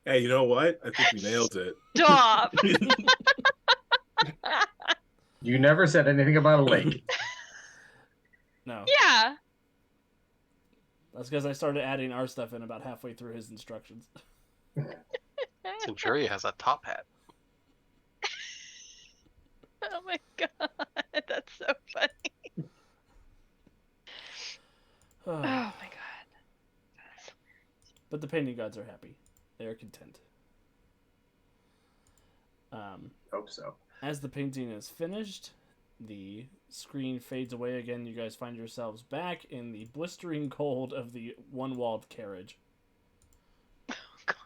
Hey, you know what? I think we nailed it. Stop. You never said anything about a lake. No, Yeah. that's because I started adding our stuff in about halfway through his instructions. Centuria has a top hat. Oh my god, that's so funny. Oh my god. But the painting gods are happy. They are content. Hope so. As the painting is finished, the screen fades away again. You guys find yourselves back in the blistering cold of the one-walled carriage. Oh god.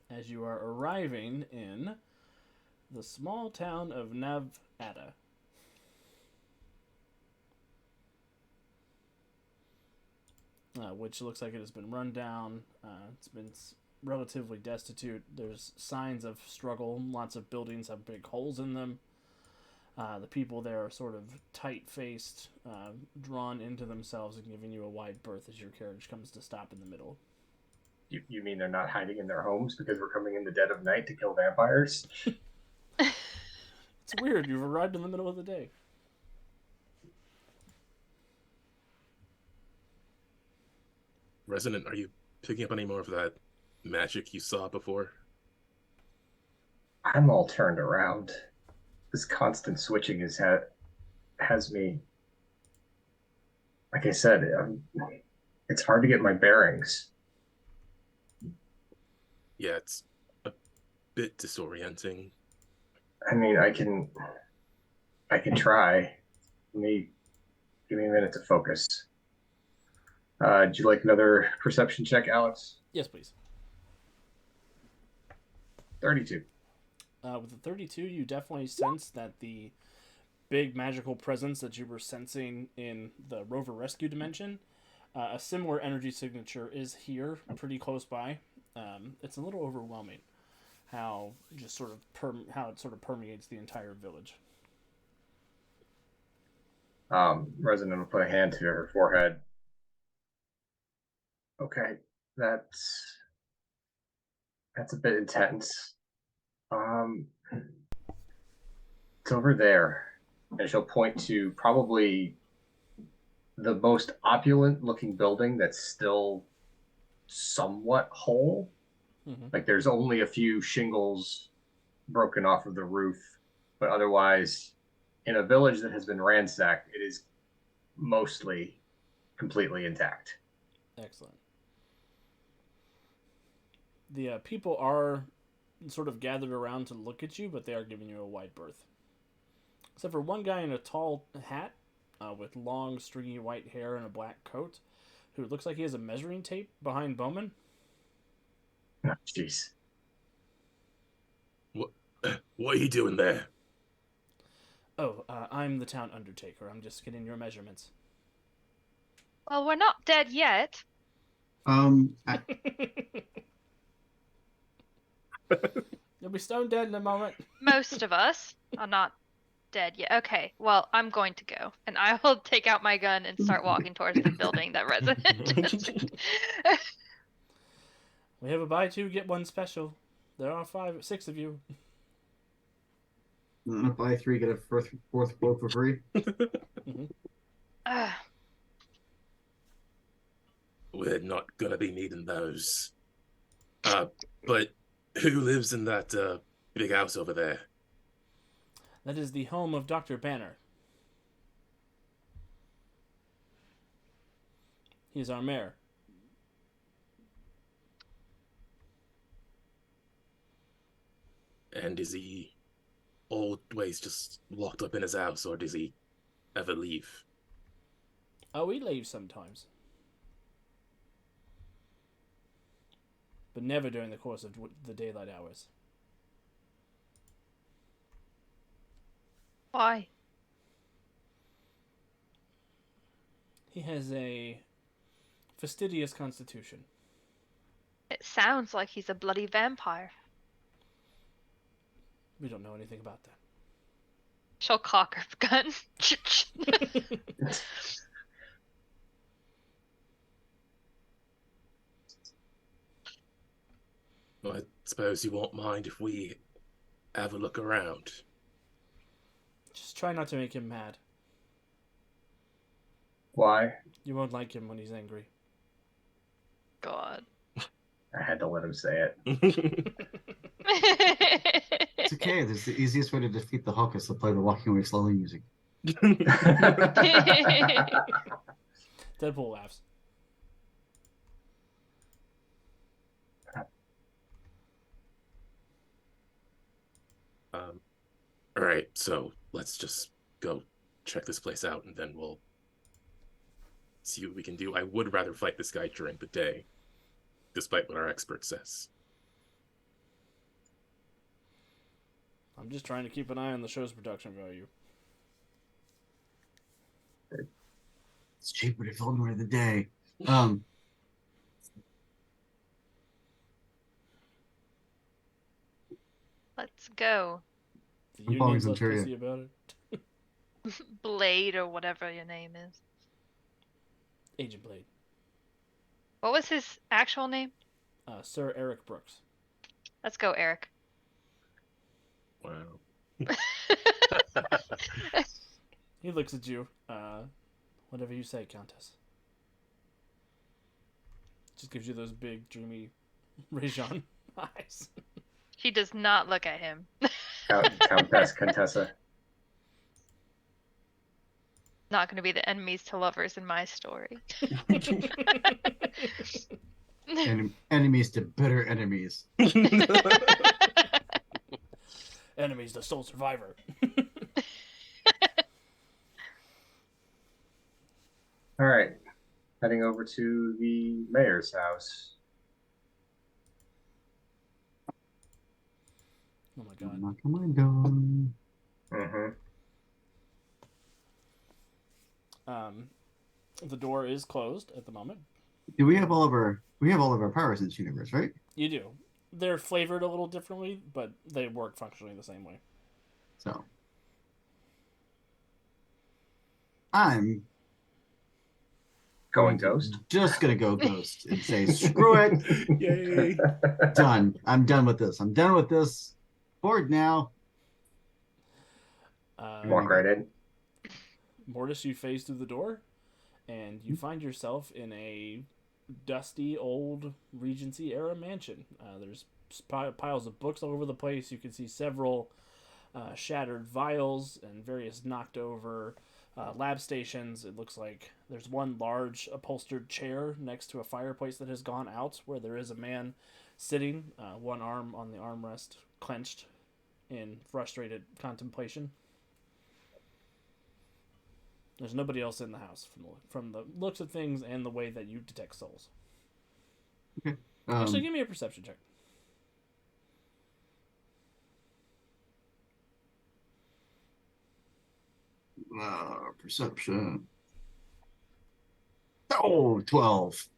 As you are arriving in the small town of Navada. Which looks like it has been run down. It's been relatively destitute. There's signs of struggle. Lots of buildings have big holes in them. The people there are sort of tight-faced, drawn into themselves and giving you a wide berth as your carriage comes to stop in the middle. You mean they're not hiding in their homes because we're coming in the dead of night to kill vampires? It's weird. You've arrived in the middle of the day. Resonant, are you picking up any more of that magic you saw before? I'm all turned around. This constant switching has me. Like I said, it's hard to get my bearings. Yeah, it's a bit disorienting. I mean, I can try. Give me a minute to focus. Would you like another perception check, Alex? Yes, please. 32. With the 32, you definitely sense that the big magical presence that you were sensing in the Rover Rescue dimension, a similar energy signature is here, pretty close by. It's a little overwhelming how just sort of how it sort of permeates the entire village. Resonant will put a hand to her forehead. Okay, that's a bit intense. It's over there, and she'll point to probably the most opulent looking building that's still somewhat whole. Mm-hmm. Like there's only a few shingles broken off of the roof, but otherwise, in a village that has been ransacked, it is mostly completely intact. Excellent. The people are sort of gathered around to look at you, but they are giving you a wide berth. Except for one guy in a tall hat with long, stringy white hair and a black coat, who looks like he has a measuring tape behind Bowman. Oh, jeez. What are you doing there? Oh, I'm the town undertaker. I'm just getting your measurements. Well, we're not dead yet. I, You'll be stone dead in a moment. Most of us are not dead yet. Okay, well, I'm going to go. And I will take out my gun and start walking towards the building that Resonant just... We have a buy two, get one special. There are 6 of you. buy 3, get a fourth quote for free. Mm-hmm. We're not gonna be needing those. But who lives in that big house over there? That is the home of Dr. Banner. He is our mayor. And is he always just locked up in his house, or does he ever leave? Oh, he leaves sometimes. But never during the course of the daylight hours. Why? He has a fastidious constitution. It sounds like he's a bloody vampire. We don't know anything about that. She'll cock her gun. Well, I suppose you won't mind if we have a look around. Just try not to make him mad. Why? You won't like him when he's angry. God. I had to let him say it. It's okay. There's the easiest way to defeat the Hulk is to play the Walking Away Slowly music. Deadpool laughs. All right, so let's just go check this place out, and then we'll see what we can do. I would rather fight this guy during the day, despite what our expert says. I'm just trying to keep an eye on the show's production value. It's cheaper to film during the day. Let's go. The I'm following union's less Centuria. pissy about it. Blade or whatever your name is. Agent Blade. What was his actual name? Sir Eric Brooks. Let's go, Eric. Wow. He looks at you. Whatever you say, Countess. Just gives you those big, dreamy Rajon eyes. She does not look at him. Countess, Contessa. Not going to be the enemies to lovers in my story. Enemies to bitter enemies. Enemies, the sole survivor. All right. Heading over to the mayor's house. Oh my god. Knock on my door. Mm-hmm. The door is closed at the moment. Do we have all of our powers in this universe, right? You do. They're flavored a little differently, but they work functionally the same way. So I'm Going ghost. just gonna go ghost and say screw it. Yay. Done. I'm done with this. I'm done with this. Bored now. Walk right in. Mortis, you phase through the door, and you find yourself in a dusty old Regency era mansion. There's piles of books all over the place. You can see several shattered vials and various knocked over lab stations. It looks like there's one large upholstered chair next to a fireplace that has gone out, where there is a man sitting, one arm on the armrest, clenched in frustrated contemplation. There's nobody else in the house from the looks of things and the way that you detect souls. Actually, give me a perception check. Perception. Oh, 12.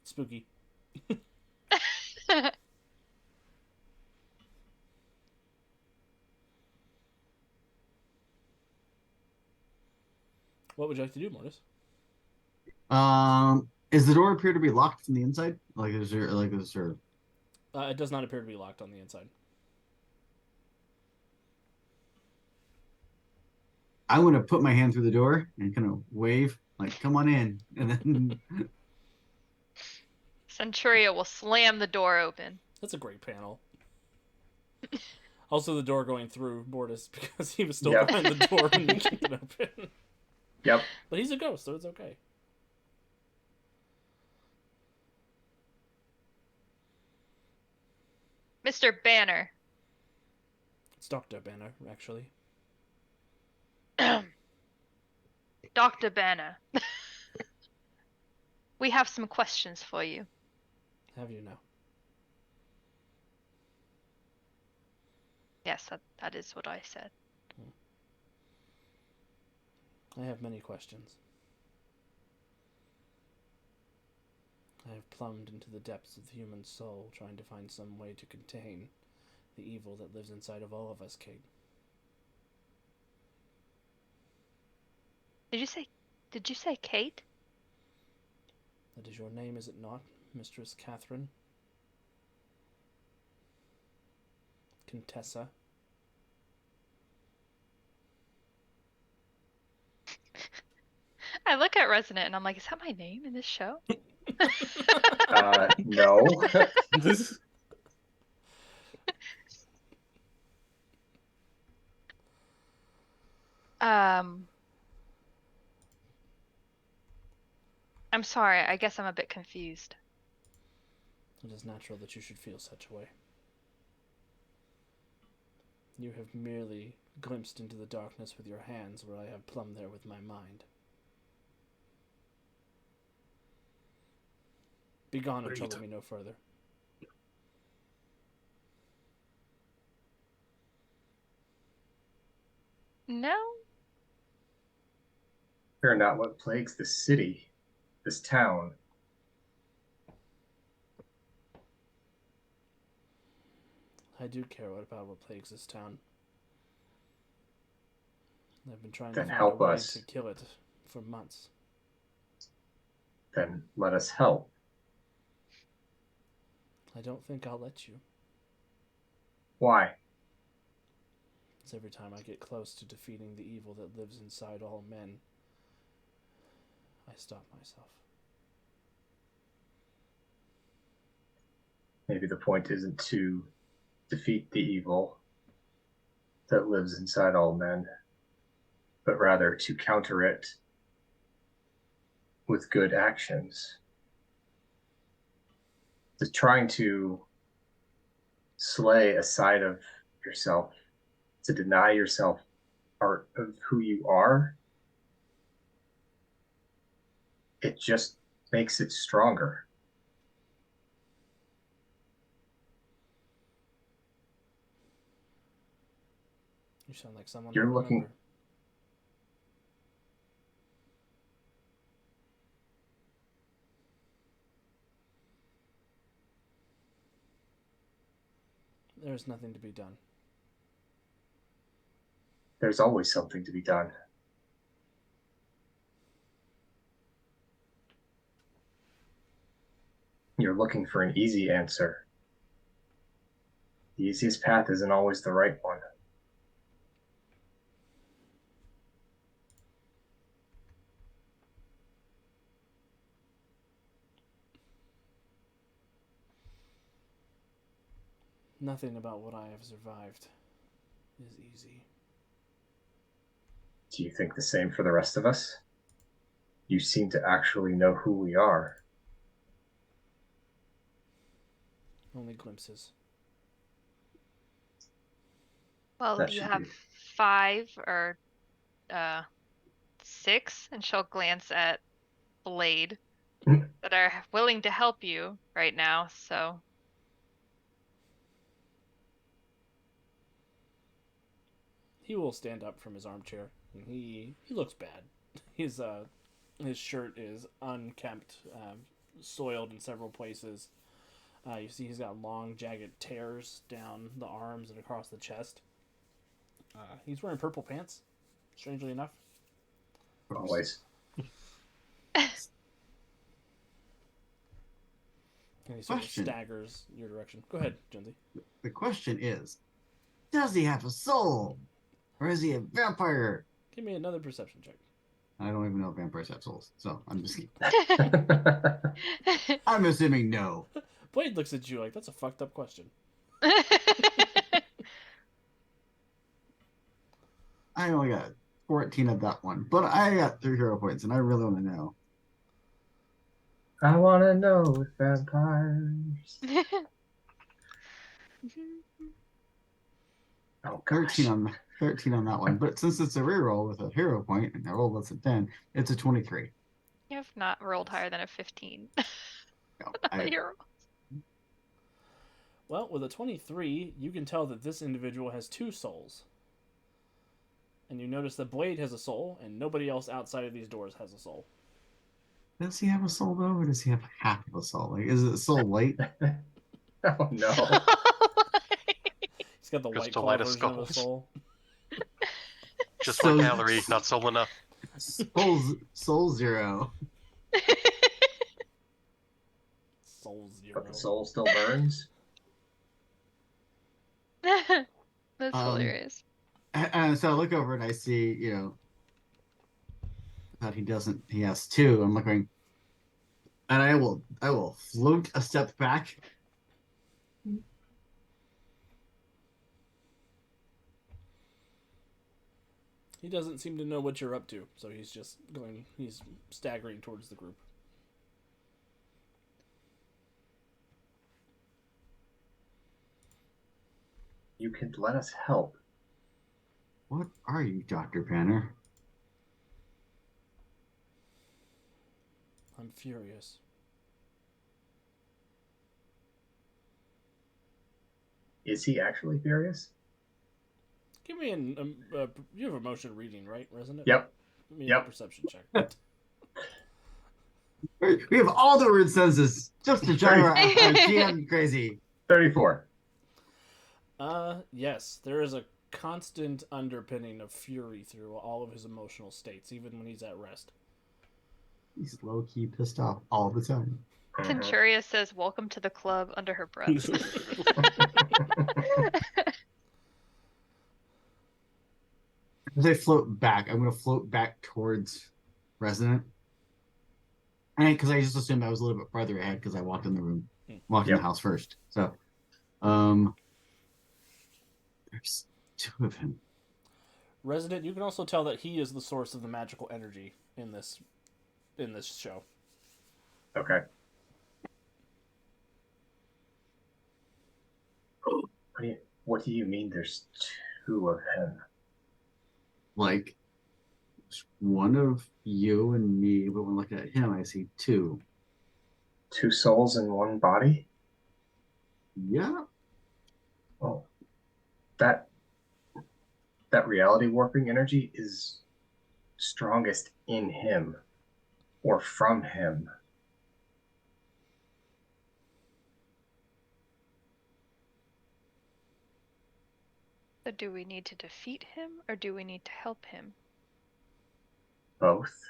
Spooky. What would you like to do, Mortis? Is the door appear to be locked from the inside? Is there? It does not appear to be locked on the inside. I want to put my hand through the door and kind of wave, like, come on in. And then Centuria will slam the door open. That's a great panel. Also, the door going through Mortis because he was still Yep. behind the door when you kicked it open. Yep. But he's a ghost, so it's okay. Mr. Banner. It's Dr. Banner, actually. Dr. Banner. We have some questions for you. Have you now? Yes, that is what I said. I have many questions. I have plumbed into the depths of the human soul, trying to find some way to contain the evil that lives inside of all of us, Kate. Did you say Kate? That is your name, is it not, Mistress Catherine. Contessa. I look at Resonant and I'm like, is that my name in this show? No. This Um, I'm sorry. I guess I'm a bit confused. It is natural that you should feel such a way. You have merely glimpsed into the darkness with your hands, where I have plumbed there with my mind. Begone What and are you trouble me no further. No? Fear not what plagues this city, this town. I do care about what plagues this town. I've been trying Then to find help a way us. to kill it for months. Then let us help. I don't think I'll let you. Why? It's every time I get close to defeating the evil that lives inside all men, I stop myself. Maybe the point isn't to defeat the evil that lives inside all men, but rather to counter it with good actions. Just trying to slay a side of yourself, to deny yourself part of who you are, it just makes it stronger. You sound like someone You're I looking- remember. There's nothing to be done. There's always something to be done. You're looking for an easy answer. The easiest path isn't always the right one. Nothing about what I have survived is easy. Do you think the same for the rest of us? You seem to actually know who we are. Only glimpses. Well, That you should have be- 5 or 6, and she'll glance at Blade that are willing to help you right now. So He will stand up from his armchair, and he looks bad. His shirt is unkempt, soiled in several places. You see he's got long, jagged tears down the arms and across the chest. He's wearing purple pants, strangely enough. Always. And he sort of Question. staggers your direction. Go ahead, Jonesy. The question is, does he have a soul? Or is he a vampire? Give me another perception check. I don't even know if vampires have souls, so I'm just I'm assuming no. Blade looks at you like, that's a fucked up question. I only got 14 of that one, but I got 3 hero points, and I really want to know. I want to know with vampires. Oh, gosh. 13 on that one, but since it's a reroll with a hero point and I rolled less than 10, it's a 23. You have not rolled higher than a 15. No, I- You're- Well, with a 23, you can tell that this individual has 2 souls. And you notice that Blade has a soul, and nobody else outside of these doors has a soul. Does he have a soul though, or does he have half of a soul? Like, is it soul light? Oh, no. He's got the white Crystal claw light of version of a skulls. soul. Just So- like Gallery, not soul enough. Soul 0. Soul 0. but the soul still burns. That's hilarious. And so I look over and I see, that he has 2. I'm looking, and I will float a step back. He doesn't seem to know what you're up to, so he's staggering towards the group. You can let us help. What are you, Dr. Banner? I'm furious. Is he actually furious? Give me you have emotion reading, right, Resonant? Yep. Give me a Yep. perception check. We have all the word senses just to drive our GM crazy. 34. Yes, there is a constant underpinning of fury through all of his emotional states, even when he's at rest. He's low-key pissed off all the time. Centuria says, "Welcome to the club," under her breath. As I float back, I'm going to float back towards Resonant. And because I just assumed I was a little bit farther ahead because I walked in the room, walked in the house first. So, there's 2 of him. Resident, you can also tell that he is the source of the magical energy in this show. Okay. What do you mean there's 2 of him? Like, one of you and me, but when looking at him, I see 2. 2 souls in one body? Yeah. Oh. That reality warping energy is strongest in him or from him. So do we need to defeat him, or do we need to help him? Both.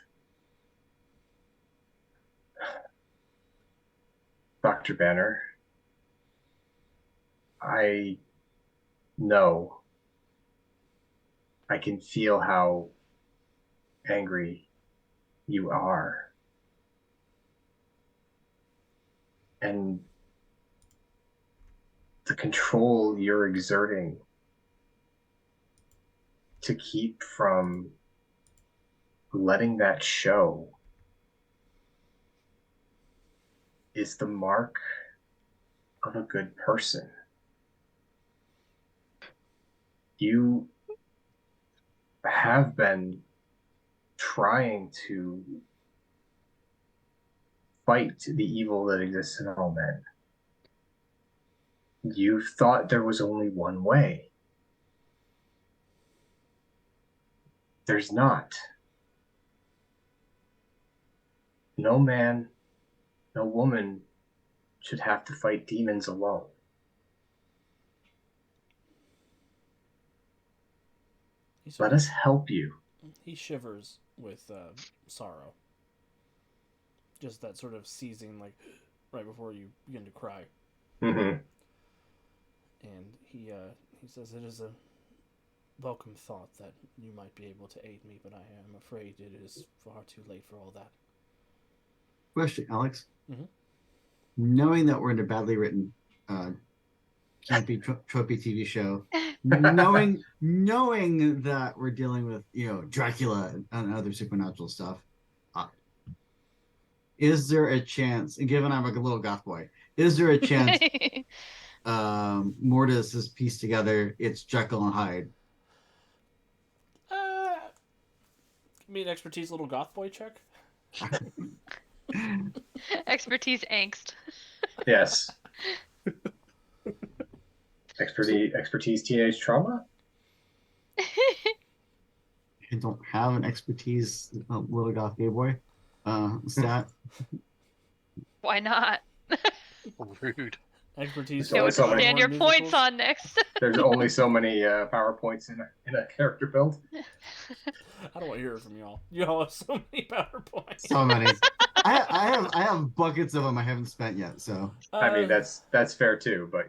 Dr. Banner, I know. I can feel how angry you are. And the control you're exerting to keep from letting that show is the mark of a good person. You have been trying to fight the evil that exists in all men. You thought there was only one way. There's not. No man, no woman should have to fight demons alone. Let us help you. He shivers with sorrow. Just that sort of seizing, like, right before you begin to cry. Mm-hmm. And he says, "It is a welcome thought that you might be able to aid me, but I am afraid it is far too late for all that." Question, Alex. Mhm. Knowing that we're in a badly written, campy tropey TV show, knowing that we're dealing with Dracula and other supernatural stuff, is there a chance? And given I'm like a little goth boy, is there a chance Mortis has pieced together it's Jekyll and Hyde? Give me an expertise little goth boy check. Expertise angst. Yes. Expertise teenage trauma? I don't have an expertise little goth gay boy stat. Why not? Rude. Expertise. There's only so many Stand more your points musicals. on next. There's only so many PowerPoints in a character build. I don't want to hear it from y'all. Y'all have so many PowerPoints. So many. I I have buckets of them I haven't spent yet. So I mean, that's fair too, but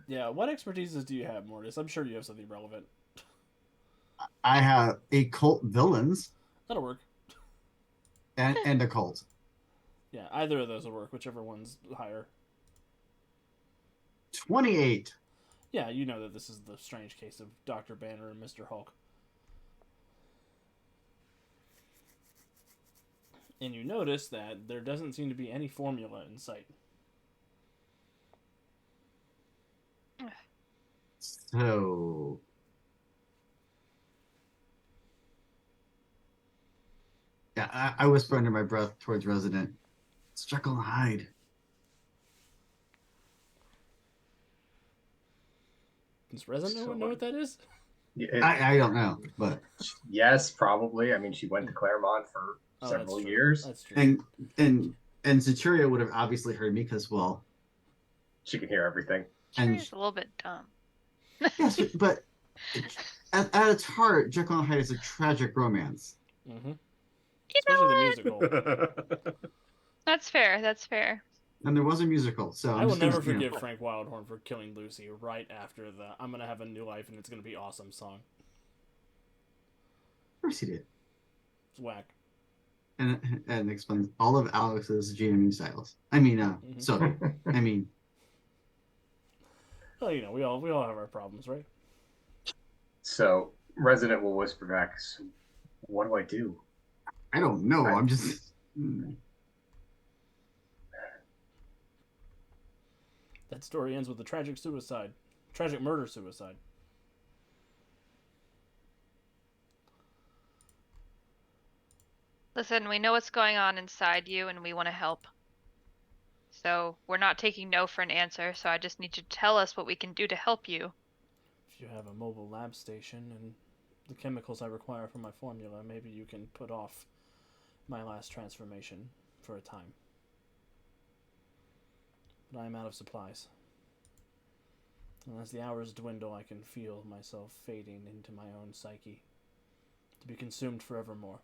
Yeah, what expertises do you have, Mortis? I'm sure you have something relevant. I have occult villains That'll work. and occult. Yeah, either of those will work, whichever one's higher. 28. Yeah, you know that this is the strange case of Dr. Banner and Mr. Hulk. And you notice that there doesn't seem to be any formula in sight. So yeah, I whisper under my breath towards Resident. It's Jekyll and Hyde. Does Resident know what that is? I don't know, but yes, probably. I mean, she went to Claremont for Oh, several that's true. years. That's true. and Centuria would have obviously heard me because, well, She can hear everything. and She's a little bit dumb. yes, but at its heart, Jekyll and Hyde is a tragic romance. Mm-hmm. You know Especially what? the musical. That's fair. That's fair. And there was a musical, so I I'm will just gonna, never you know, forgive Frank Wildhorn for killing Lucy right after the "I'm gonna have a new life and it's gonna be awesome" song. Of course he did, It's whack. and explains all of Alex's GME styles. I mean, Mhm. so I mean, Well, you know, we all have our problems, right? So Resident will whisper back, "So what do I do?" I don't know. Right. I'm just. That story ends with a tragic murder-suicide. Listen, we know what's going on inside you and we want to help. So we're not taking no for an answer, so I just need you to tell us what we can do to help you. If you have a mobile lab station and the chemicals I require for my formula, maybe you can put off my last transformation for a time. But I am out of supplies. And as the hours dwindle, I can feel myself fading into my own psyche, to be consumed forevermore.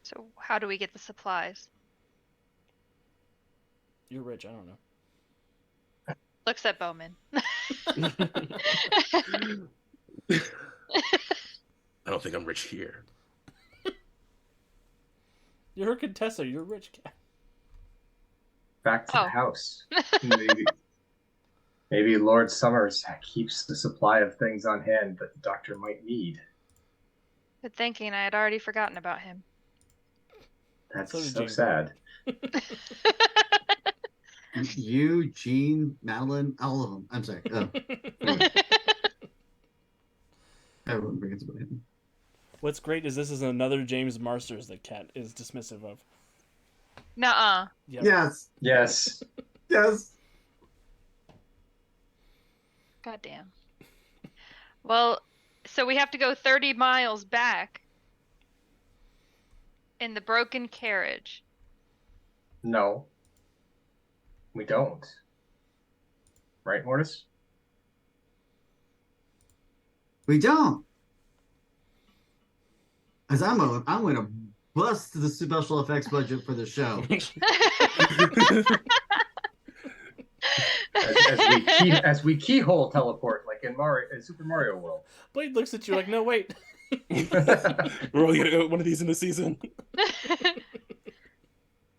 So how do we get the supplies? You're rich, I don't know. Looks at Bowman. I don't think I'm rich here. You're a Contessa, you're a rich cat. Back to Oh. the house. Maybe Lord Summers keeps the supply of things on hand that the doctor might need. Good thinking. I had already forgotten about him. That's So did so James sad. You, Jean, Madeline, all of them. I'm sorry. Everyone forgets about him. What's great is this is another James Marsters that Kat is dismissive of. Nuh-uh. Yep. Yes. Yes. Yes. Goddamn. Well, so we have to go 30 miles back in the broken carriage. No. We don't. Right, Mortis? We don't. As I'm going to bust the special effects budget for the show. As we keyhole teleport like in Super Mario World. Blade looks at you like, no, wait. We're only gonna go one of these in the season.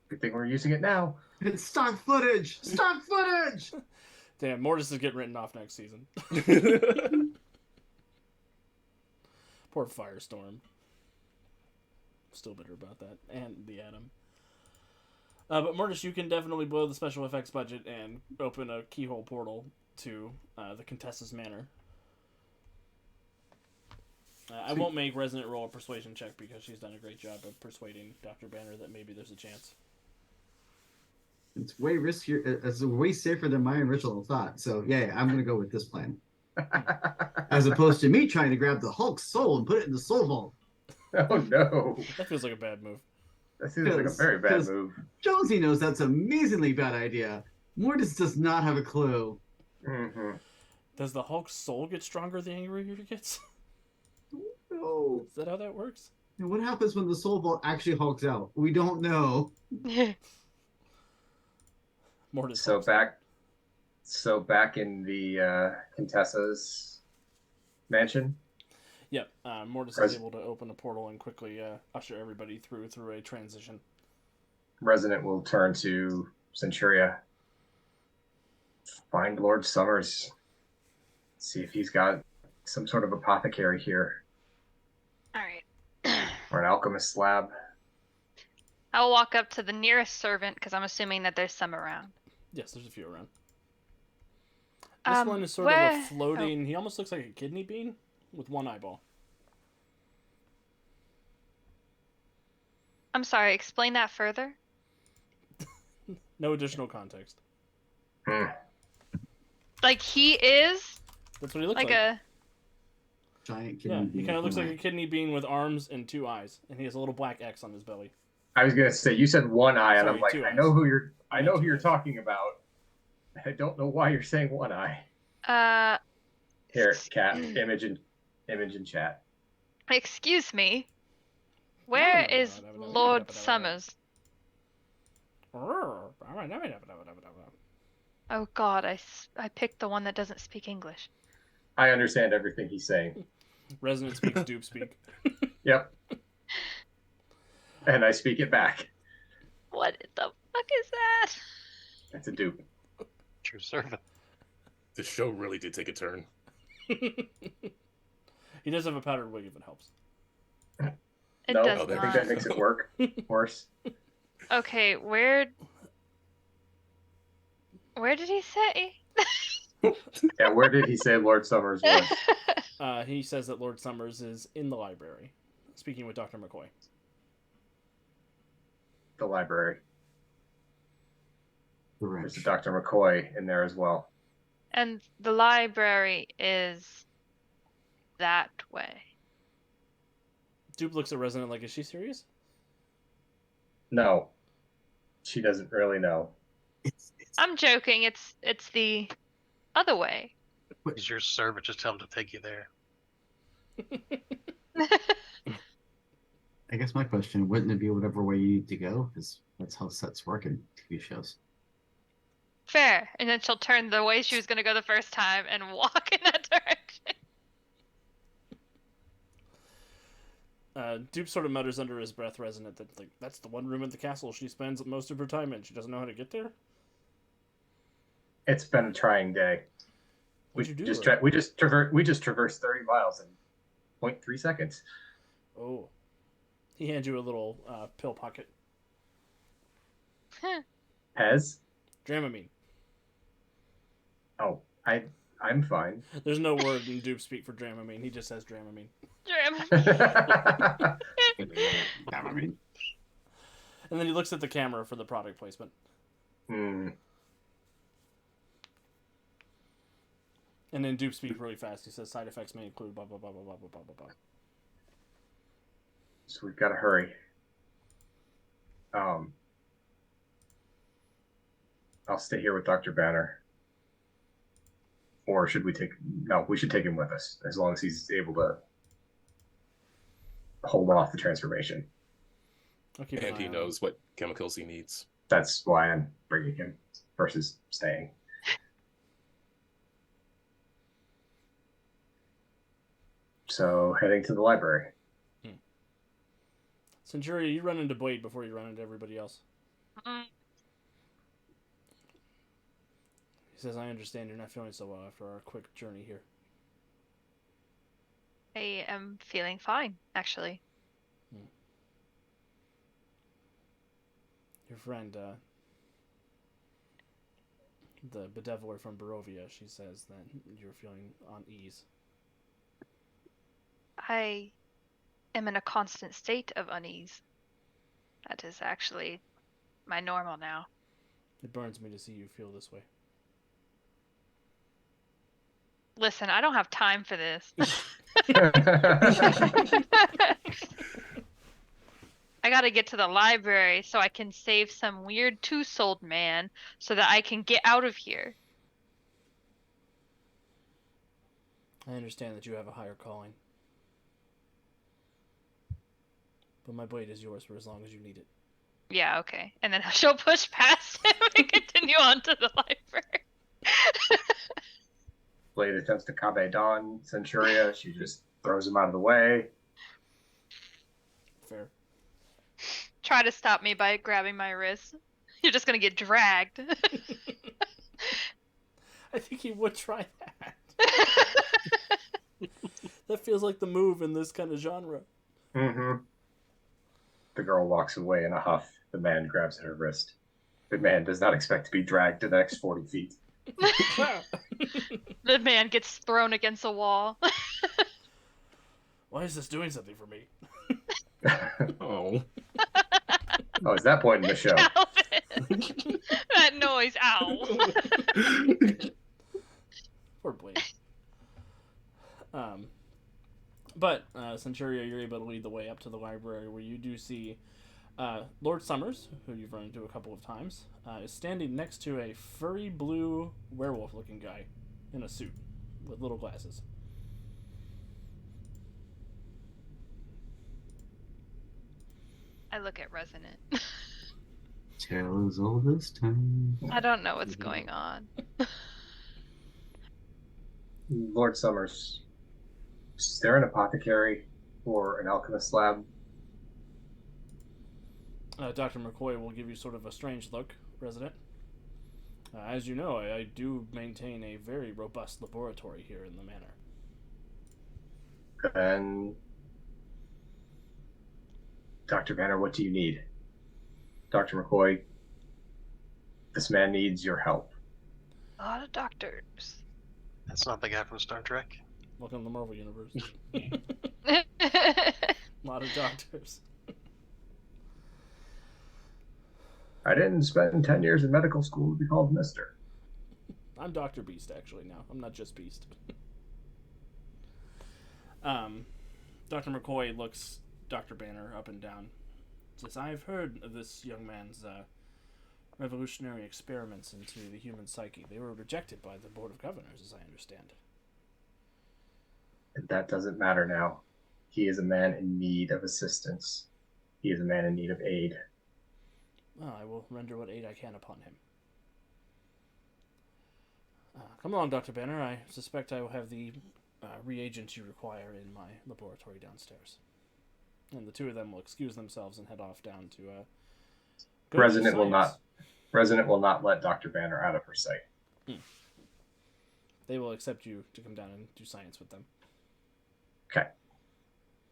Good thing we're using it now. It's stock footage. Stock footage. Damn, Mortis is getting written off next season. Poor Firestorm. Still bitter about that. And the Atom. But Mortis, you can definitely blow the special effects budget and open a keyhole portal to the Contessa's Manor. I won't make Resident roll a persuasion check because she's done a great job of persuading Dr. Banner that maybe there's a chance. It's way riskier. It's way safer than my original thought. So yeah, I'm going to go with this plan. As opposed to me trying to grab the Hulk's soul and put it in the soul vault. Oh no. That feels like a bad move. That seems like a very bad Because- move. Jonesy knows that's an amazingly bad idea. Mortis does not have a clue. Mm-hmm. Does the Hulk's soul get stronger the angrier he gets? No. Is that how that works? And what happens when the soul vault actually hulks out? We don't know. Mortis. So helps. back in the Contessa's mansion. Yep. Mortis Res- is able to open a portal and quickly usher everybody through a transition. Resident will turn to Centuria. Find Lord Summers. See if he's got some sort of apothecary here All right. or an alchemist lab. I'll walk up to the nearest servant because I'm assuming that there's some around. Yes, there's a few around. This one is sort of where- a floating. He almost looks like a kidney bean with one eyeball. I'm sorry, explain that further. No additional context. Hmm. Like he is That's what he looks like like. a Giant kidney Yeah, he bean kind of with looks like one a eye. kidney bean with arms and two eyes, and he has a little black X on his belly. I was gonna say you said one eye, and Sorry, I'm like, two I eyes. know who you're meant two eyes. talking about. I don't know why you're saying one eye. Here, cat, image in chat. excuse me. Where is Lord Summers? Oh god, I picked the one that doesn't speak English. I understand everything he's saying. Resonant speaks, dupe speak. Yep. And I speak it back. What the fuck is that? That's a dupe. True servant. The show really did take a turn. He does have a powdered wig if it helps. It No, does I think not. that makes it work worse. Okay, where did he say? Yeah, where did he say Lord Summers was? He says that Lord Summers is in the library, speaking with Dr. McCoy. The library. Correct. There's a Dr. McCoy in there as well. And the library is that way. Dupe looks at Resonant like, is she serious? No. She doesn't really know. It's I'm joking. It's the other way. He's your servant. Just tell him to take you there. I guess my question, wouldn't it be whatever way you need to go? Because that's how sets work in TV shows. Fair. And then she'll turn the way she was gonna go the first time and walk in that direction. Dupe sort of mutters under his breath, Resonant, that like that's the one room in the castle she spends most of her time in. She doesn't know how to get there. It's been a trying day. What'd you do? We just traversed 30 miles in 0.3 seconds. Oh, he hands you a little pill pocket. Pez? Dramamine. Oh, I'm fine. There's no word in Dupe speak for Dramamine. He just says Dramamine. I mean, And then he looks at the camera for the product placement. Hmm. And then Dupe speak really fast. He says side effects may include blah blah blah blah blah blah blah blah. So we've got to hurry. I'll stay here with Dr. Banner. Or should we take... No, we should take him with us, as long as he's able to hold off the transformation. I'll keep an And eye he on knows what chemicals he needs. That's why I'm bringing him versus staying. So, heading to the library. him. Centuria, you run into Boyd before you run into everybody else. Mm, He says, "I understand you're not feeling so well after our quick journey here." I am feeling fine, actually. Your friend, the bedeviler from Barovia, she says that you're feeling unease. I am in a constant state of unease. That is actually my normal now. It burns me to see you feel this way. Listen, I don't have time for this. I gotta get to the library so I can save some weird two-souled man so that I can get out of here. I understand that you have a higher calling. but my blade is yours for as long as you need it. Yeah, okay. And then she'll push past him and continue on to the library. Blade attempts to Kabe Dawn Centuria. She just throws him out of the way. Fair. Try to stop me by grabbing my wrist. You're just gonna get dragged. I think he would try that. That feels like the move in this kind of genre. Mm-hmm. The girl walks away in a huff. The man grabs at her wrist. The man does not expect to be dragged to the next 40 feet. The man gets thrown against a wall. Why is this doing something for me? Oh. Oh, it's that point in the show. Calvin! That noise, ow. Poor Blade. But Centuria, you're able to lead the way up to the library, where you do see Lord Summers, who you've run into a couple of times, is standing next to a furry blue werewolf-looking guy in a suit with little glasses. I look at Resonant. Tale as old as time. I don't know what's going on. Lord Summers, is there an apothecary or an alchemist lab? Dr. McCoy will give you sort of a strange look, Resident. As you know, I do maintain a very robust laboratory here in the manor. And Dr. Banner, what do you need? Dr. McCoy, this man needs your help. A lot of doctors. That's not the guy from Star Trek. Welcome to the Marvel Universe. A lot of doctors. I didn't spend 10 years in medical school to be called Mister. I'm Dr. Beast, actually, now. I'm not just Beast. Dr. McCoy looks Dr. Banner up and down. Says, I've heard of this young man's revolutionary experiments into the human psyche. They were rejected by the Board of Governors, as I understand. That doesn't matter now. He is a man in need of assistance. He is a man in need of aid. Well, I will render what aid I can upon him. Come along, Dr. Banner. I suspect I will have the reagents you require in my laboratory downstairs. And the two of them will excuse themselves and head off down to go Resident do will not. science. Resident will not let Dr. Banner out of her sight. They will accept you to come down and do science with them. Okay.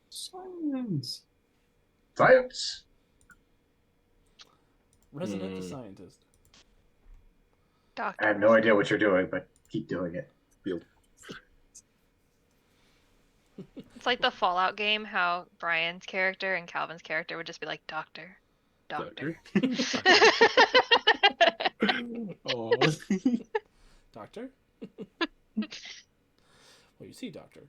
Science. Science. Resident the scientist. Doctor. I have no idea what you're doing, but keep doing it. It's like the Fallout game, how Brian's character and Calvin's character would just be like, Doctor. Doctor. Oh. Doctor? Well, you see, Doctor.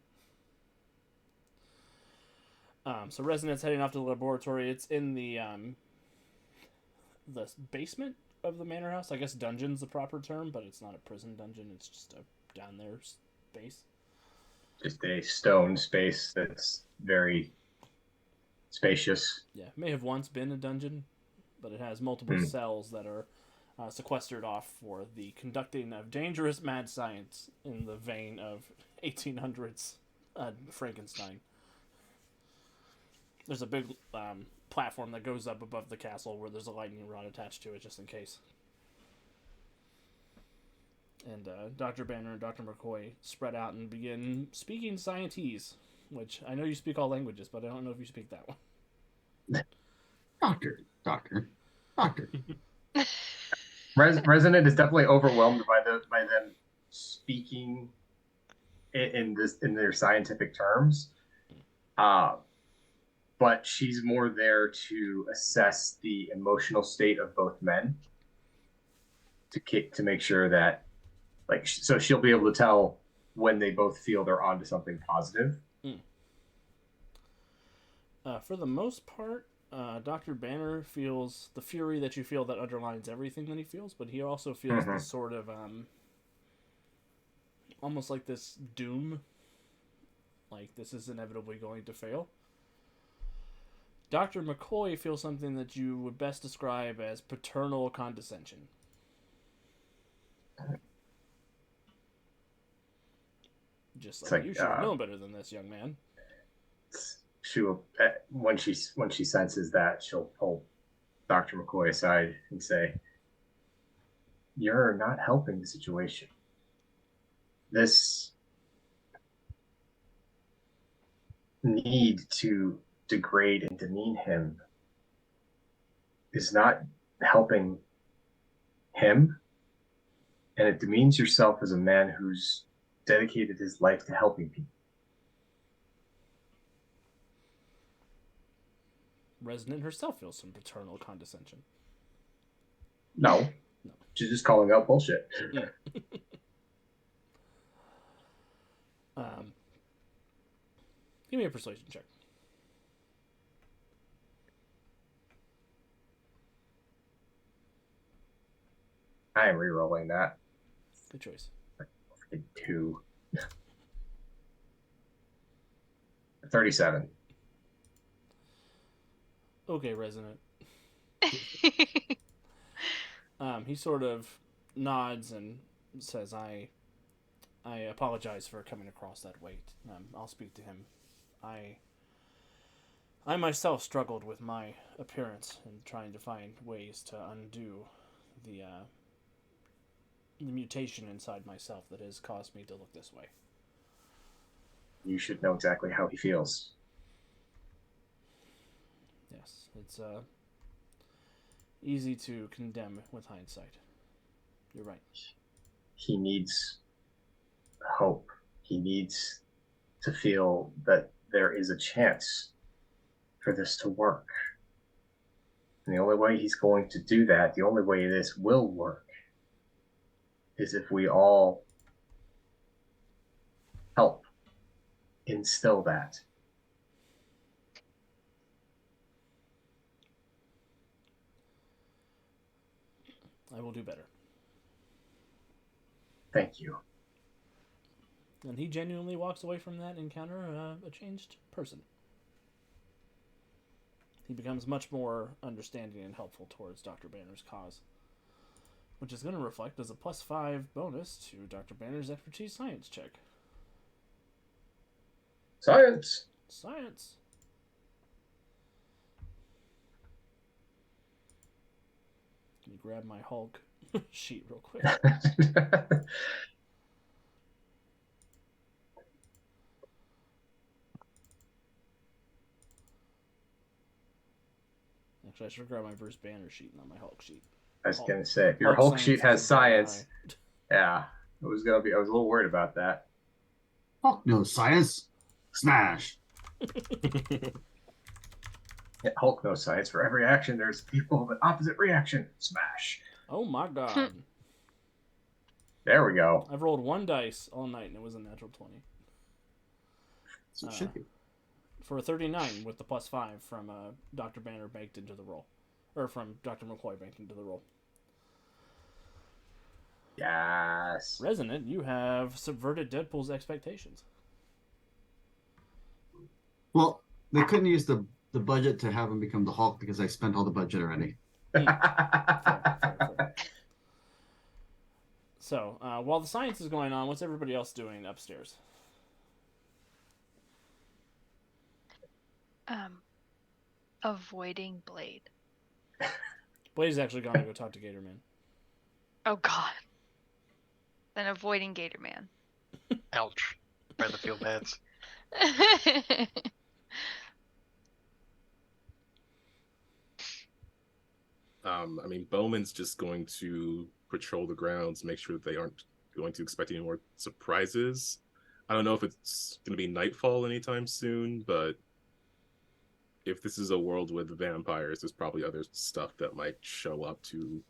So Resonant's heading off to the laboratory. It's in the basement of the manor house. I guess dungeon's the proper term, but it's not a prison dungeon. It's just a down there space. Just a stone space that's very spacious. Yeah, may have once been a dungeon, but it has multiple cells that are sequestered off for the conducting of dangerous mad science in the vein of 1800s Frankenstein. There's a big platform that goes up above the castle where there's a lightning rod attached to it just in case. And Dr. Banner and Dr. McCoy spread out and begin speaking Scientese, which I know you speak all languages, but I don't know if you speak that one. Doctor. Resonant is definitely overwhelmed by them speaking in their scientific terms. But she's more there to assess the emotional state of both men to make sure that, so she'll be able to tell when they both feel they're onto something positive. For the most part, Dr. Banner feels the fury that you feel that underlines everything that he feels, but he also feels this sort of almost like this doom, like this is inevitably going to fail. Dr. McCoy feels something that you would best describe as paternal condescension. Just It's like, like, you should have known better than this, young man. She will when she senses that, she'll pull Dr. McCoy aside and say, "You're not helping the situation. This need to degrade and demean him is not helping him, and it demeans yourself as a man who's dedicated his life to helping people." Resonant herself feels some paternal condescension. No, No. she's just calling out bullshit. Give me a persuasion check. I am re-rolling that. Good choice. Freaking 2. 37. Okay, Resonant. He sort of nods and says, I apologize for coming across that weight. I'll speak to him. I myself struggled with my appearance and trying to find ways to undo the mutation inside myself that has caused me to look this way. You should know exactly how he feels. Yes, it's easy to condemn with hindsight. You're right. He needs hope. He needs to feel that there is a chance for this to work. And the only way he's going to do that, the only way this will work, is if we all help instill that. I will do better. Thank you. And he genuinely walks away from that encounter a changed person. He becomes much more understanding and helpful towards Dr. Banner's cause, which is going to reflect as a +5 bonus to Dr. Banner's expertise science check. Science! Science! Let me grab my Hulk sheet real quick. Actually, I should grab my Bruce Banner sheet, not my Hulk sheet. I was gonna say, if your Hulk sheet has is very science, yeah, I was a little worried about that. Oh, no science. Smash. Yeah, Hulk knows science. For every action, there's people with opposite reaction. Smash. Oh my god. There we go. I've rolled 1 dice all night and it was a natural 20. So it should be. For a 39 with the +5 from Dr. Banner baked into the roll. Or from Dr. McCoy baked into the roll. Yes. Resonant, you have subverted Deadpool's expectations. Well, they couldn't use the budget to have him become the Hulk because I spent all the budget already. Fair. So, while the science is going on, what's everybody else doing upstairs? Avoiding Blade. Blade's actually gone to go talk to Gatorman. Oh god. Then avoiding Gatorman. Ouch. By the field pads. I mean, Bowman's just going to patrol the grounds, make sure that they aren't going to expect any more surprises. I don't know if it's going to be nightfall anytime soon, but if this is a world with vampires, there's probably other stuff that might show up to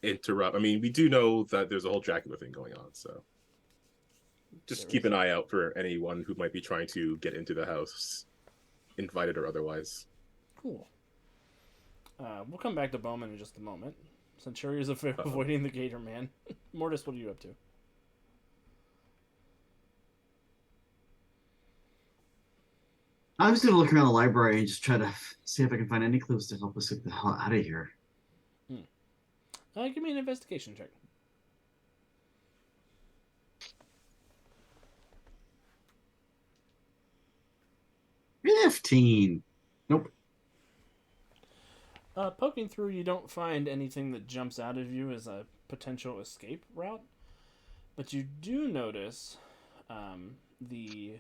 interrupt. I mean, we do know that there's a whole Dracula thing going on, so just keep an eye out for anyone who might be trying to get into the house, invited or otherwise. Cool. We'll come back to Bowman in just a moment. Centurion's avoiding the Gator Man. Mortis, what are you up to? I'm just gonna look around the library and just try to see if I can find any clues to help us get the hell out of here. Give me an investigation check. 15. Nope. Poking through, you don't find anything that jumps out of you as a potential escape route, but you do notice the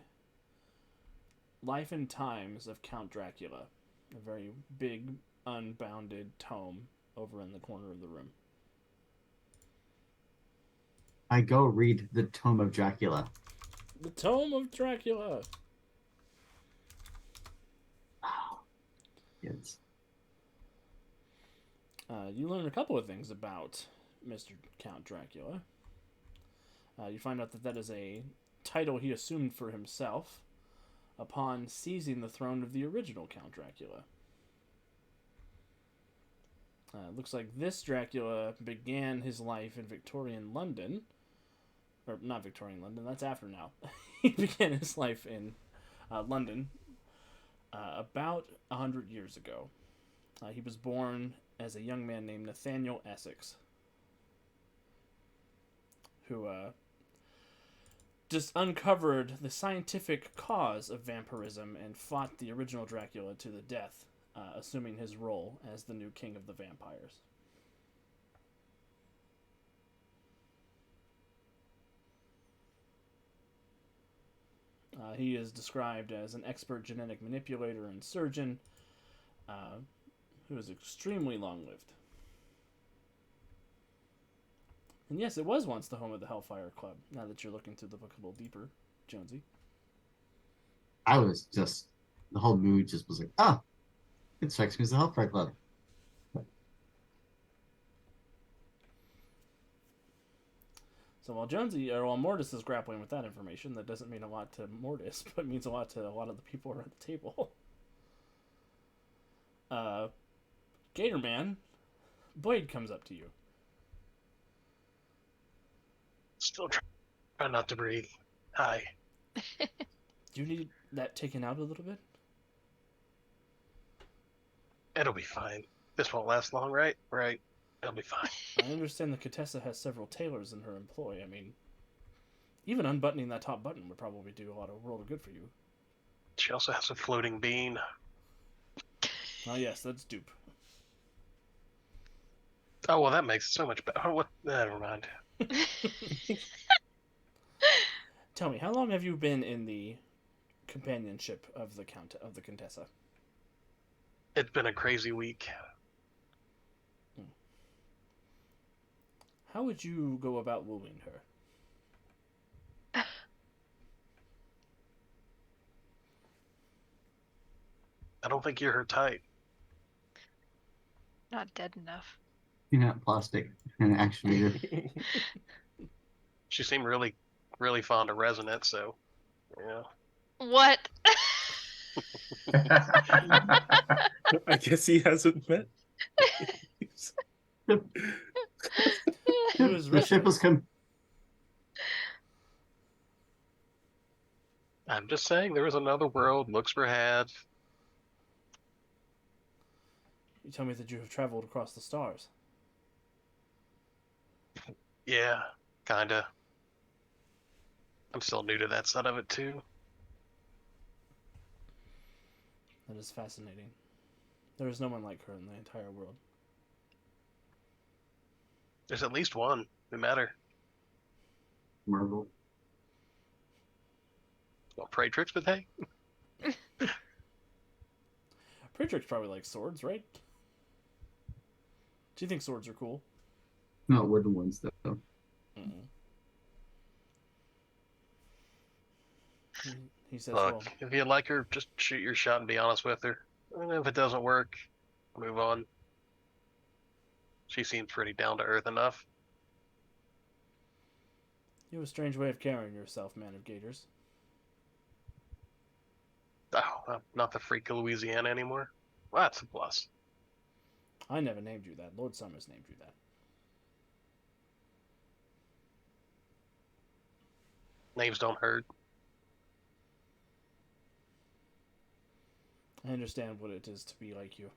Life and Times of Count Dracula, a very big, unbounded tome over in the corner of the room. I go read the Tome of Dracula. The Tome of Dracula! Oh, kids. You learn a couple of things about Mr. Count Dracula. You find out that that is a title he assumed for himself upon seizing the throne of the original Count Dracula. Looks like this Dracula began his life in Victorian London. Or, not Victorian London, that's after now. He began his life in London about 100 years ago. He was born as a young man named Nathaniel Essex, who just uncovered the scientific cause of vampirism and fought the original Dracula to the death, assuming his role as the new king of the vampires. He is described as an expert genetic manipulator and surgeon who is extremely long-lived. And yes, it was once the home of the Hellfire Club, now that you're looking through the book a little deeper, Jonesy. I was just, the whole mood just was like, oh, it strikes me as a Hellfire Club. So while Mortis is grappling with that information, that doesn't mean a lot to Mortis, but means a lot to a lot of the people around the table. Gatorman, Boyd comes up to you. Still trying not to breathe. Hi. Do you need that taken out a little bit? It'll be fine. This won't last long, right? Right. It'll be fine. I understand the Contessa has several tailors in her employ. I mean, even unbuttoning that top button would probably do a lot of world of good for you. She also has a floating bean. Oh yes, that's dupe. Oh, well, that makes it so much better. Oh, what? Never mind. Tell me, how long have you been in the companionship of the Contessa? It's been a crazy week. How would you go about wooing her? I don't think you're her type. Not dead enough. You're not plastic and action figure. She seemed really, really fond of resonance, so, yeah. What? I guess he hasn't met. Who is The ship has come. I'm just saying, there was another world, looks were had. You tell me that you have traveled across the stars. Yeah, kinda. I'm still new to that side of it, too. That is fascinating. There is no one like her in the entire world. There's at least one. No matter. Marvel. Well, Praetrix, but hey. Praetrix probably likes swords, right? Do you think swords are cool? Not wooden ones, though. He says, Look, well, if you like her, just shoot your shot and be honest with her. And if it doesn't work, move on. She seems pretty down to earth enough. you have a strange way of carrying yourself, man of gators. Oh, I'm not the freak of Louisiana anymore. Well, that's a plus. I never named you that. Lord Summers named you that. Names don't hurt. I understand what it is to be like you.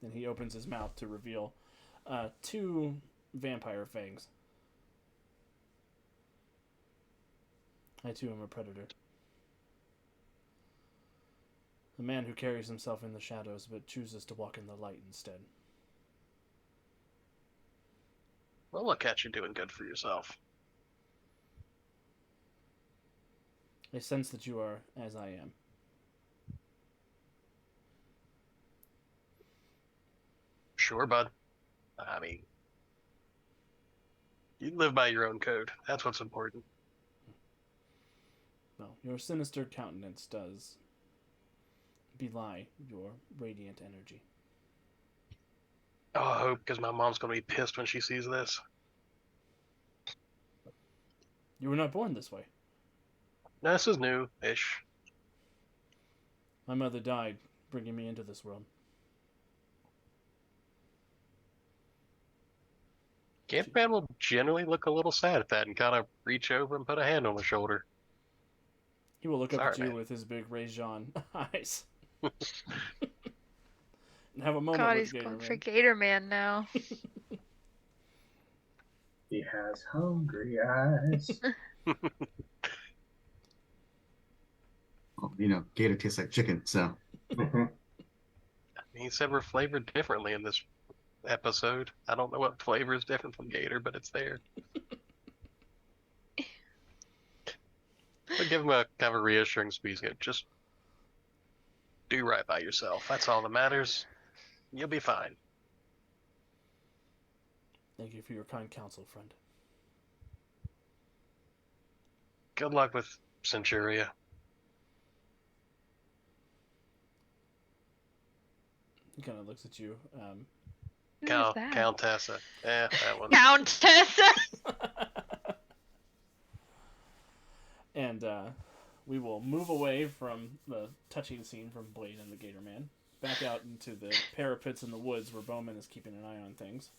Then he opens his mouth to reveal 2 vampire fangs. I too am a predator. A man who carries himself in the shadows but chooses to walk in the light instead. Well, look at you doing good for yourself. I sense that you are as I am. Sure, bud. I mean, you live by your own code. That's what's important. Well, your sinister countenance does belie your radiant energy. Oh, I hope, because my mom's going to be pissed when she sees this. You were not born this way. No, this is new-ish. My mother died, bringing me into this world. Caveman will generally look a little sad at that and kind of reach over and put a hand on the shoulder. He will look up Sorry, at you man. with his big Rajon eyes. And have a moment God, with he's Gator going Man. for Gator Man now. He has hungry eyes. Well, you know, gator tastes like chicken, so Mhm. He said we're flavored differently in this episode. I don't know what flavor is different from Gator, but it's there. But give him a kind of a reassuring squeeze. Just do right by yourself. That's all that matters. You'll be fine. Thank you for your kind counsel, friend. Good luck with Centuria. He kind of looks at you. Who's that? Countessa. That one. Countess. And we will move away from the touching scene from Blade and the Gator Man, back out into the parapets in the woods where Bowman is keeping an eye on things.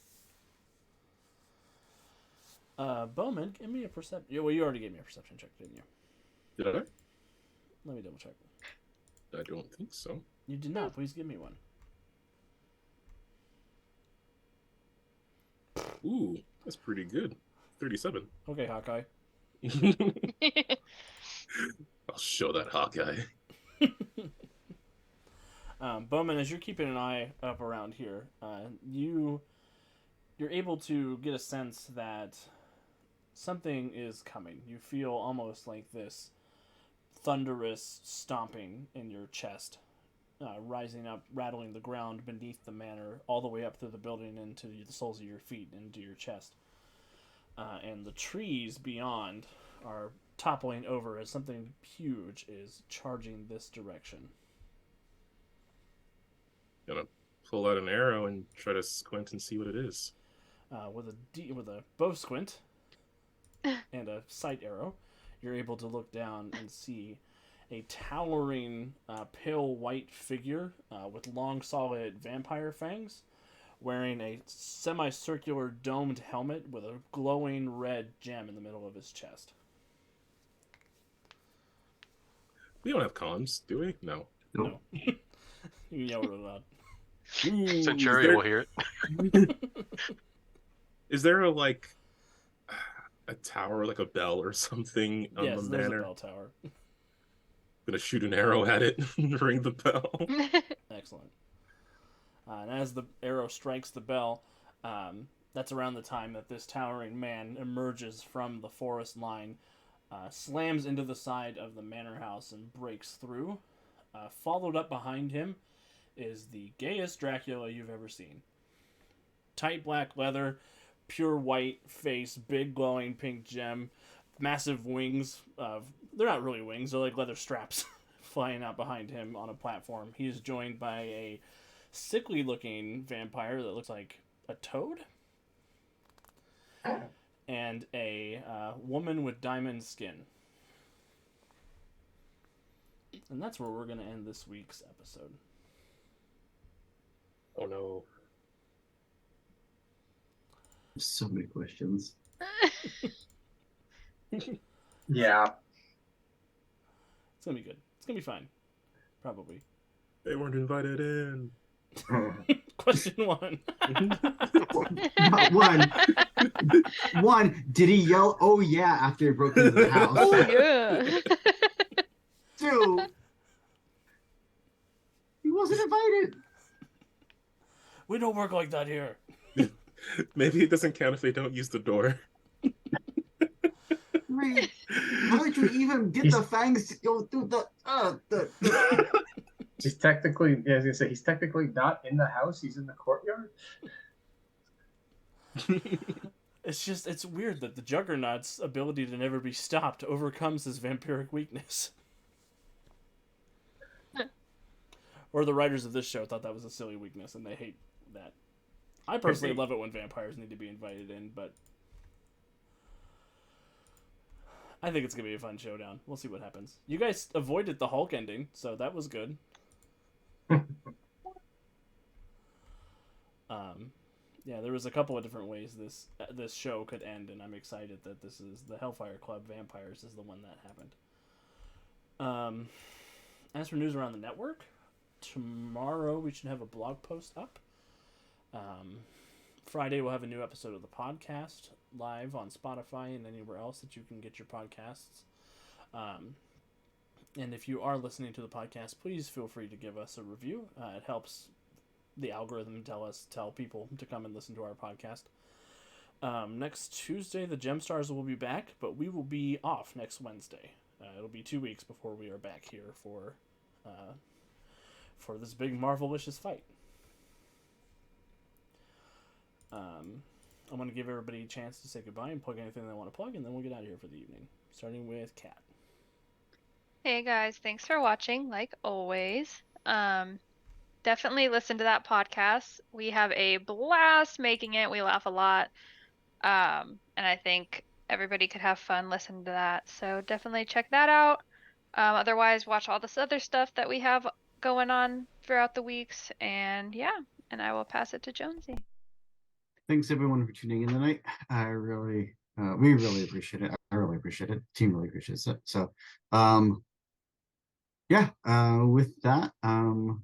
Bowman, give me a perception. Well, you already gave me a perception check, didn't you? Did I? Let me double check. I don't think so. You did not. Please give me one. Ooh, that's pretty good. 37. Okay, Hawkeye. I'll show that Hawkeye. Bowman, as you're keeping an eye up around here, you're able to get a sense that something is coming. You feel almost like this thunderous stomping in your chest, rising up, rattling the ground beneath the manor, all the way up through the building into the soles of your feet, into your chest. And the trees beyond are toppling over as something huge is charging this direction. Gonna pull out an arrow and try to squint and see what it is. With a bow squint and a sight arrow, you're able to look down and see a towering, pale white figure with long, solid vampire fangs, wearing a semicircular domed helmet with a glowing red gem in the middle of his chest. We don't have comms, do we? No. No. You yell really loud. Ooh, Centuria will hear it. Is there a a tower, like a bell or something on Yes, the there's a manor? bell tower. Gonna shoot an arrow at it and ring the bell. Excellent. And as the arrow strikes the bell, that's around the time that this towering man emerges from the forest line, slams into the side of the manor house and breaks through. Followed up behind him is the gayest Dracula you've ever seen. Tight black leather, pure white face, big glowing pink gem, massive wings. They're not really wings, they're like leather straps flying out behind him on a platform. He is joined by a sickly looking vampire that looks like a toad, and a woman with diamond skin. And that's where we're going to end this week's episode. Oh no. so many questions. Yeah. It's going to be good. gonna be fine. Probably. They weren't invited in. Question 1. One, did he yell, "Oh yeah," after he broke into the house? Oh yeah. 2, he wasn't invited. We don't work like that here. Maybe it doesn't count if they don't use the door. 3, how did you even get the fangs to go through the He's technically, yeah, I was gonna say, he's technically not in the house. He's in the courtyard. It's weird that the Juggernaut's ability to never be stopped overcomes his vampiric weakness. Or the writers of this show thought that was a silly weakness, and they hate that. I personally love it when vampires need to be invited in, but I think it's gonna be a fun showdown. We'll see what happens. You guys avoided the Hulk ending, so that was good. Yeah, there was a couple of different ways this show could end, and I'm excited that this is the Hellfire Club Vampires is the one that happened. As for news around the network, tomorrow we should have a blog post up. Friday we'll have a new episode of the podcast live on Spotify and anywhere else that you can get your podcasts. And if you are listening to the podcast, please feel free to give us a review. It helps the algorithm tell people to come and listen to our podcast. Next Tuesday, the Gemstars will be back, but we will be off next Wednesday. It'll be 2 weeks before we are back here for this big Marvelicious fight. I'm going to give everybody a chance to say goodbye and plug anything they want to plug, and then we'll get out of here for the evening. Starting with Kat. Hey guys, thanks for watching, like always. Definitely listen to that podcast. We have a blast making it. We laugh a lot. And I think everybody could have fun listening to that. So definitely check that out. Otherwise, watch all this other stuff that we have going on throughout the weeks. And yeah, and I will pass it to Jonesy. Thanks everyone for tuning in tonight. We really appreciate it. I really appreciate it. Team really appreciates it. So, with that, and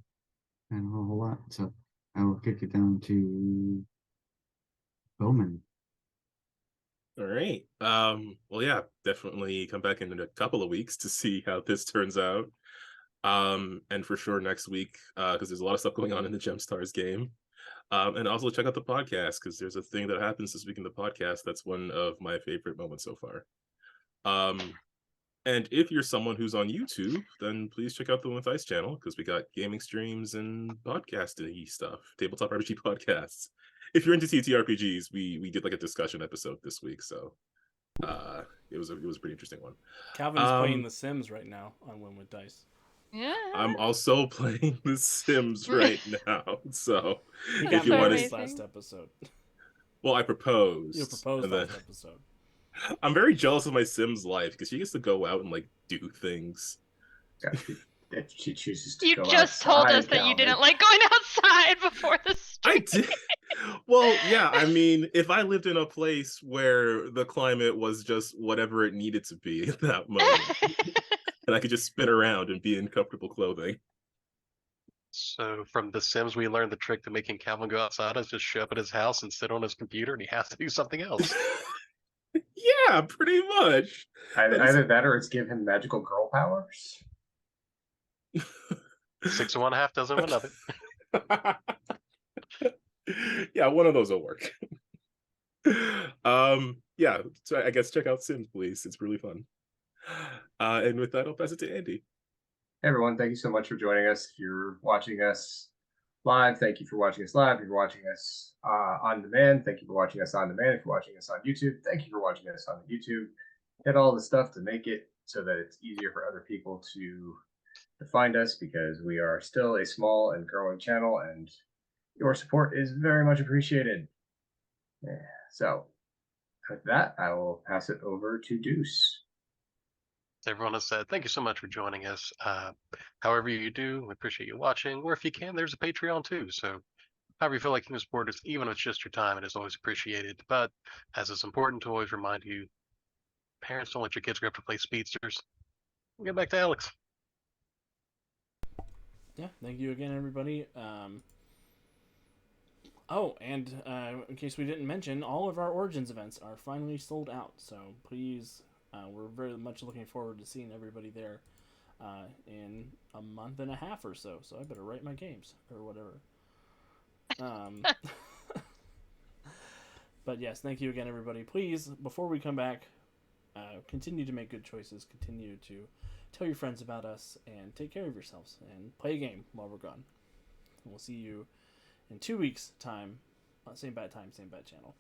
a whole lot. So I will kick it down to Bowman. All right. Well, yeah, definitely come back in a couple of weeks to see how this turns out. And for sure next week, because there's a lot of stuff going on in the Gemstars game. And also check out the podcast, because there's a thing that happens this week in the podcast that's one of my favorite moments so far. And if you're someone who's on YouTube, then please check out the With Ice channel, because we got gaming streams and podcasting stuff, tabletop RPG podcasts. If you're into TTRPGs, we did like a discussion episode this week, so it was a pretty interesting one. Calvin's playing The Sims right now on Win with Dice. Yeah. I'm also playing The Sims right now, so He if got you want married to, last episode. well, I proposed. You proposed and then- last episode. I'm very jealous of my Sims life because she gets to go out and like do things. If she chooses to You go just told outside, us that you Calvin. didn't like going outside before the I stream. did. Well, yeah. I mean, if I lived in a place where the climate was just whatever it needed to be at that moment, and I could just spin around and be in comfortable clothing. So from The Sims, we learned the trick to making Calvin go outside is just show up at his house and sit on his computer, and he has to do something else. Yeah, pretty much. Either that or it's give him magical girl powers. 6 of one, half dozen of another. Yeah, one of those will work. Yeah, so I guess check out Sims, please. It's really fun. And with that, I'll pass it to Andy. Hey everyone, thank you so much for joining us. If you're watching us live, thank you for watching us live. If you're watching us on demand, thank you for watching us on demand. If you're watching us on YouTube, thank you for watching us on the YouTube. Hit all the stuff to make it so that it's easier for other people to find us, because we are still a small and growing channel, and your support is very much appreciated. Yeah. So with that, I will pass it over to Deuce. Everyone has said, thank you so much for joining us. However you do, we appreciate you watching. Or if you can, there's a Patreon too. So however you feel like you can support us, even if it's just your time, it is always appreciated. But as it's important to always remind you, parents, don't let your kids grow up to play speedsters. We'll get back to Alex. Yeah, thank you again, everybody. Oh, and in case we didn't mention, all of our Origins events are finally sold out. So please, we're very much looking forward to seeing everybody there in a month and a half or so. So I better write my games or whatever. But yes, thank you again, everybody. Please, before we come back, continue to make good choices. Continue to tell your friends about us and take care of yourselves and play a game while we're gone. We'll see you in 2 weeks' time. Same bad time, same bad channel.